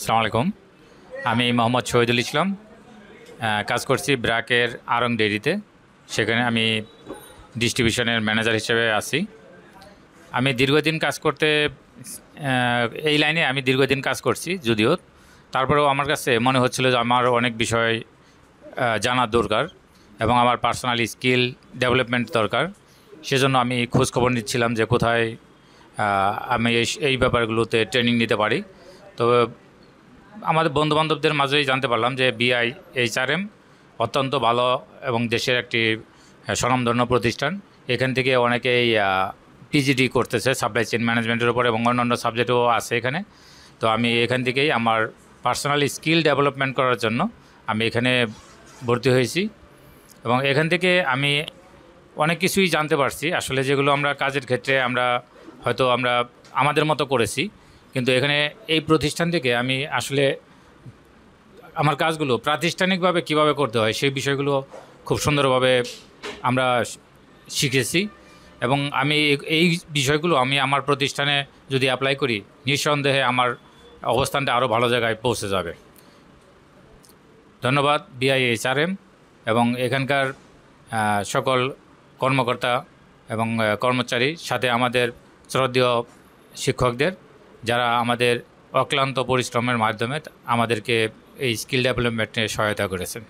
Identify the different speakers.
Speaker 1: আসসালামু আলাইকুম। আমি মোহাম্মদ শহীদুল ইসলাম। কাজ করছি ব্র্যাকের আড়ং ডেইরিতে। সেখানে আমি ডিস্ট্রিবিউশনের ম্যানেজার হিসেবে আছি। আমি দীর্ঘদিন কাজ করতে এই লাইনে আমি দীর্ঘদিন কাজ করছি, যদিও তারপরেও আমার কাছে মনে হচ্ছিল যে আমার অনেক বিষয় জানার দরকার এবং আমার পার্সোনাল স্কিল ডেভেলপমেন্ট দরকার। সেজন্য আমি খোঁজখবর নিচ্ছিলাম যে কোথায় আমি এই ব্যাপারগুলোতে ট্রেনিং নিতে পারি। তো আমাদের বন্ধুবান্ধবদের মাঝেই জানতে পারলাম যে BIHRM অত্যন্ত ভালো এবং দেশের একটি স্বনামধন্য প্রতিষ্ঠান। এখান থেকে অনেকেই PGD করতেছে সাপ্লাই চেইন ম্যানেজমেন্টের উপর, এবং অন্যান্য সাবজেক্টও আছে এখানে। তো আমি এখান থেকেই আমার পার্সোনাল স্কিল ডেভেলপমেন্ট করার জন্য আমি এখানে ভর্তি হয়েছি, এবং এখান থেকে আমি অনেক কিছুই জানতে পারছি। আসলে যেগুলো আমরা কাজের ক্ষেত্রে আমরা আমাদের মতো করেছি, কিন্তু এখানে এই প্রতিষ্ঠান থেকে আমি আসলে আমার কাজগুলো প্রাতিষ্ঠানিকভাবে কিভাবে করতে হয় সেই বিষয়গুলো খুব সুন্দরভাবে আমরা শিখেছি। এবং আমি এই বিষয়গুলো আমি আমার প্রতিষ্ঠানে যদি অ্যাপ্লাই করি, নিঃসন্দেহে আমার অবস্থানটা আরও ভালো জায়গায় পৌঁছে যাবে। ধন্যবাদ BIHRM এবং এখানকার সকল কর্মকর্তা এবং কর্মচারী, সাথে আমাদের শ্রদ্ধেয় শিক্ষকদের, যারা আমাদের অক্লান্ত পরিশ্রমের মাধ্যমে আমাদেরকে এই স্কিল ডেভেলপমেন্টে সহায়তা করেছেন।